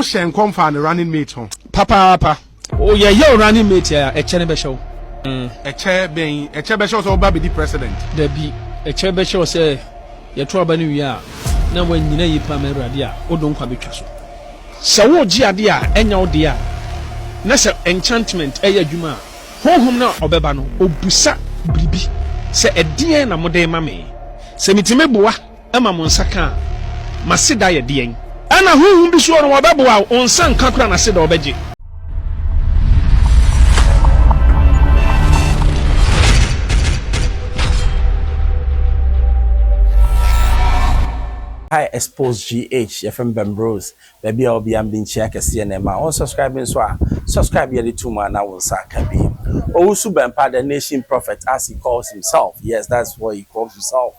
Shen come for the running mate home. Papa. Oh yeah, your running mate here, a chair show. A chair being a chair show so baby the president. There be a chair show say your trouble new year. Now when you know you pay me radia, or don't come because. So what dia and your dear. Nasa enchantment, a juma. Home now obebano, obusa bribi. Say a dear na mode mammy. Say me timebua, Emma Monsaka. Masida ye dien. Ana who be sure wa babwa on san kakra na se do beji. Hi, Xposed GH, FM Bembros. Baby, I'll be being check a CNMA. On subscribing, so subscribe here to man. I will say, also, Bempa, the nation prophet, as he calls himself. Yes, that's what he calls himself.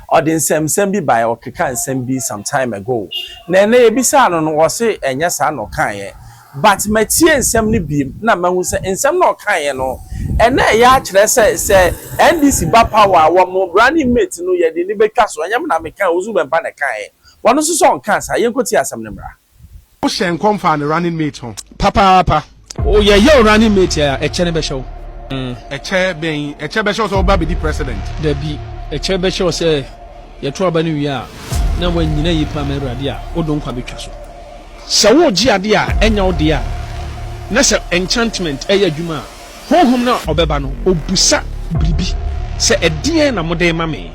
Or then Sembi by or Kikan Sembi some time ago. Nene Bisano was say, and yes, I know Kanye. But Mattia and Semni beam, na man will say, and some no Kanye no. And then Yach say NDC Bapawa, one more running mate, no, ye didn't be cast. I am not making Uzuba Banakaye. One of the song cancer, you could see some number. Shen come for the running mate home. Papa. Oh yeah, your running mate here, a chair show. A chair being a chair show so baby the president. There be a chair show say your trouble new year. Now when you know you pay me radia, or don't come because. So what dia and your dear. Nasa enchantment, a juma. Home now obebano, obusa bribi. Say a dear na mode mammy.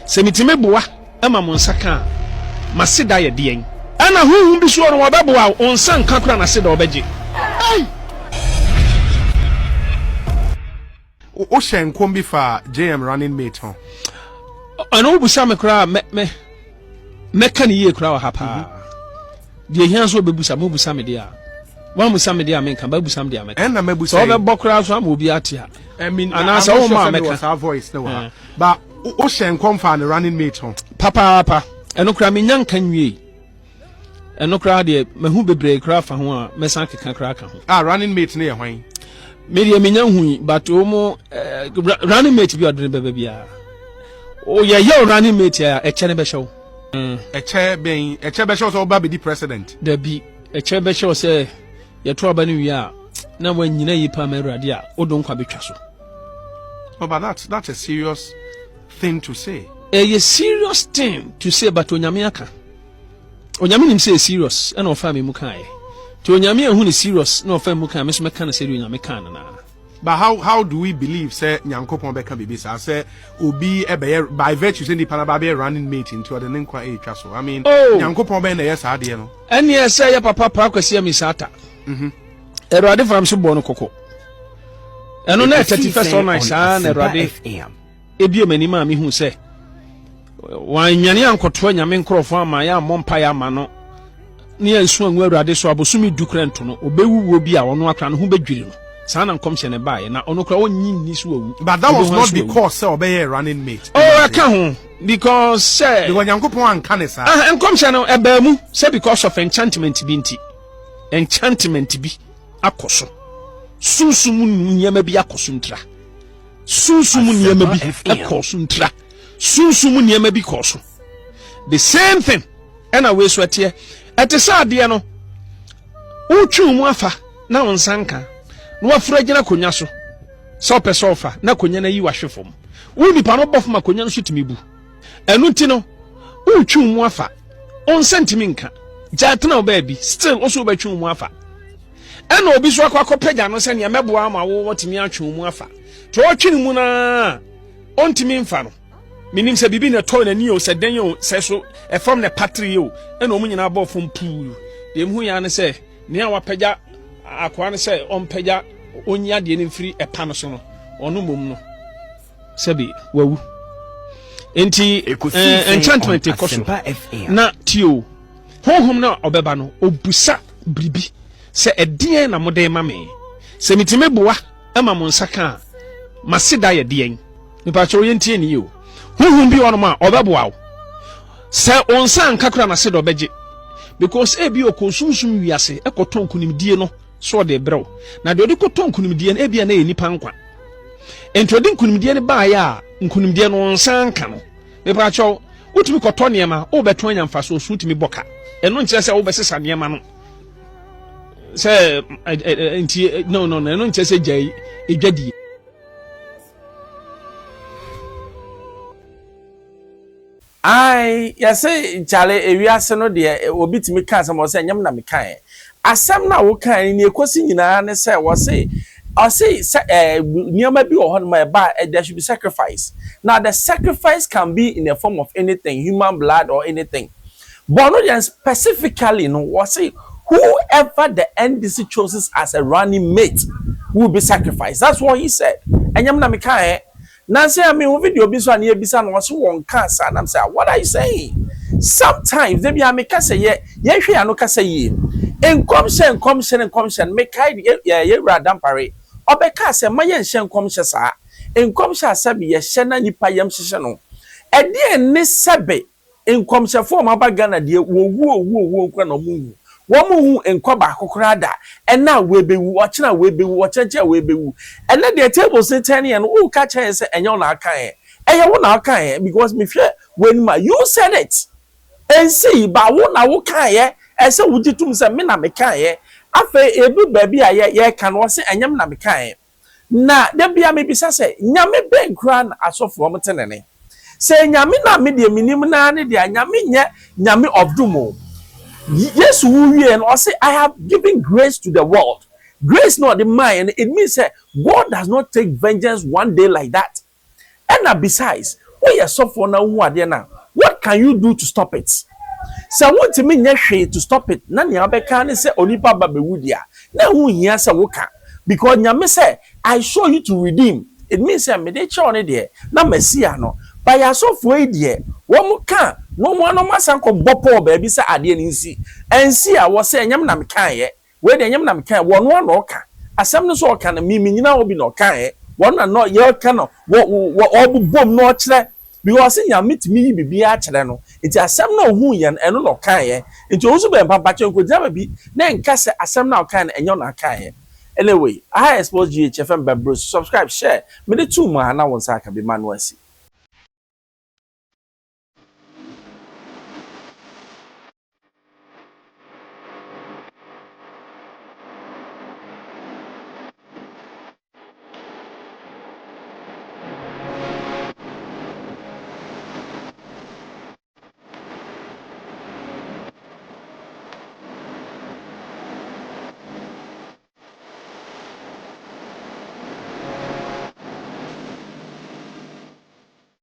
Say me timebua, Emma Monsaka. Masida ye dien. Ana who be sure wa babwa on san kakra na se do beji. Shen come be for JM running mate home. Ano obusa me kra me kan ye kra ha pa. De hian so bebusa mo busa me dia. One musa me dia men kan ba busa me dia me. And na mebusa. So be bokra so am obi atia. I mean, and as a woman make our voice no. But Shen come for the running mate home. Papa. Eno kra me nyan kan wie. Eno kra de me hu bebre kra fa ho a me san keka kra ka ho. Ah, running mate ne ye hwan? Me de me nyan hu but omo running mate bi odre bebe bia. Oh yeah, your running mate here, a chair show. A chair being a chair show so baby the president. There be a chair show say your trouble new year. Now when you know you pay me radia, or don't come because. Oh, but that's a serious thing to say. A serious thing to say, but Onyamiaka. Onyami say serious, and no family mukai. To Onyami who is serious, no family mukai, Miss McCann said Onyamicana. But how do we believe say Nyankopon beka bibisa say obi ebe by virtue say the Panababe running mate into the Ninkwa Chaso. I mean Nyankopon be na yes ade no. And yes say ya papa kwasi misata. Erade fam so bo no koko. Eno na 31st on night sa na erade. Ebie mani ma mi hu say wan nyane ankoto nyame nkrofo ama ya mompa ya ma no. Ne ansu anwu erade so abosumi dukrento no obewu wo bi a wono akra no hu bedwiri no. Sana komshene bae na onokra onyi nisu owu. But that was not because say obey running mate. Oh, I can't because say the Nyankopon anka ne sa. Komshene eba mu say because of enchantment binti. Enchantment bi akoso. Sunsumu nyema bi akoso ntra. Sunsumu nyema bi akoso ntra. Sunsumu nyema bi koso. The same thing. And we sweat here. At the side no. Uchu mu afa na onsanka. No afra gina konya so so pesofa na konya na yi wahwefom wo nipa no bof ma konya no shitimi bu enu ti no wo twum afa on sentimi nka jatna obabi still also be twum afa ena obi so akopega no se ne meboa ma wo wotimi atwum afa to otwini mu na ontimi mfa no minim se bibi na to na ni o se den yo se so e from the patri yo ena omu nyina abofom puu dem hu ya ne se ne awapega akwane say onpega onya de ne free epa no so no onu mom no sabi wawu enti enchantment ekoso na tio honhom na obeba no obusa bribi se edien na mode ma me se mitimeboa ama monsaka masida ye dien nipa cho yentie ni yo honhom bi wono ma obeboa se onsa nkakura na se do beje because ebi okonsumsum wiase ekoton kunimdie no so de bro na de odikoton kunimdie na ebia na enipa nkwa entrodin kunimdie ne ba ya nkunimdie no nsanka no nipa cho utumi koton niema wo beton nyamfa so utumi boka eno nkyere se wo besesa niema no say no no say jay edwadi I say Charlie ewiase no de obi timi kan say mo say nyam na me kan asem na wo kan ni ekosi nyina ne say wo say I say niama bi wo ho ba there should be sacrifice. Now the sacrifice can be in the form of anything, human blood or anything. But no specifically no wo say whoever the NDC chooses as a running mate will be sacrificed. That's what he said. Enyam na me kan Nancy, I mean, video this one here, this one was one cancer, and I'm saying, what are you saying? Sometimes, maybe I make us say, yeah, I know, can say, in commission, make I, yeah, radam pare, or because a mayan shen commissions are, in commission, sabi, yes, shena ni payam session. And then, this sabe, in commission form of Bagana, dear, woo, no Womu enkwaba kokrada and now we be watching we be watching we be and let the table say 10 and who catch and say and you're not kind and you won't kind because me fear when my you said it and see but won't I will kind and so would you to say me na me kind afe ebu baby I can was say and yam na me kind na there be a maybe say nyame ben kran aso from tenene say nyame na me de minim na ne de nyame of doom. Yes, we and I say I have given grace to the world. Grace not the mind. It means that God does not take vengeance one day like that. And besides, we are suffering now. What can you do to stop it? So what to mean to stop it? Nani abeka say onipa babewudia. Na hu hia say woka because nyame say I show you to redeem. It means say me dey cho ne de na mesia no. By asofo e de wo mu kan no mo no masanko bopo baby say ade ni nsi ensi a wo say nyam na me kan ye we de nyam na me kan wo no na oka asem no so oka na mi nyina obi na oka ye wo na no ye oka no wo obubom no kire because nyam mitimi bibi a kire no enti asem na hu ye eno na oka ye enti ozu be papa chenko jama bi na nka se asem na oka na enyo na aka ye. Anyway, I Xposed GHFM Bros. Subscribe, share. Me the two man na won sa ka be manuasi.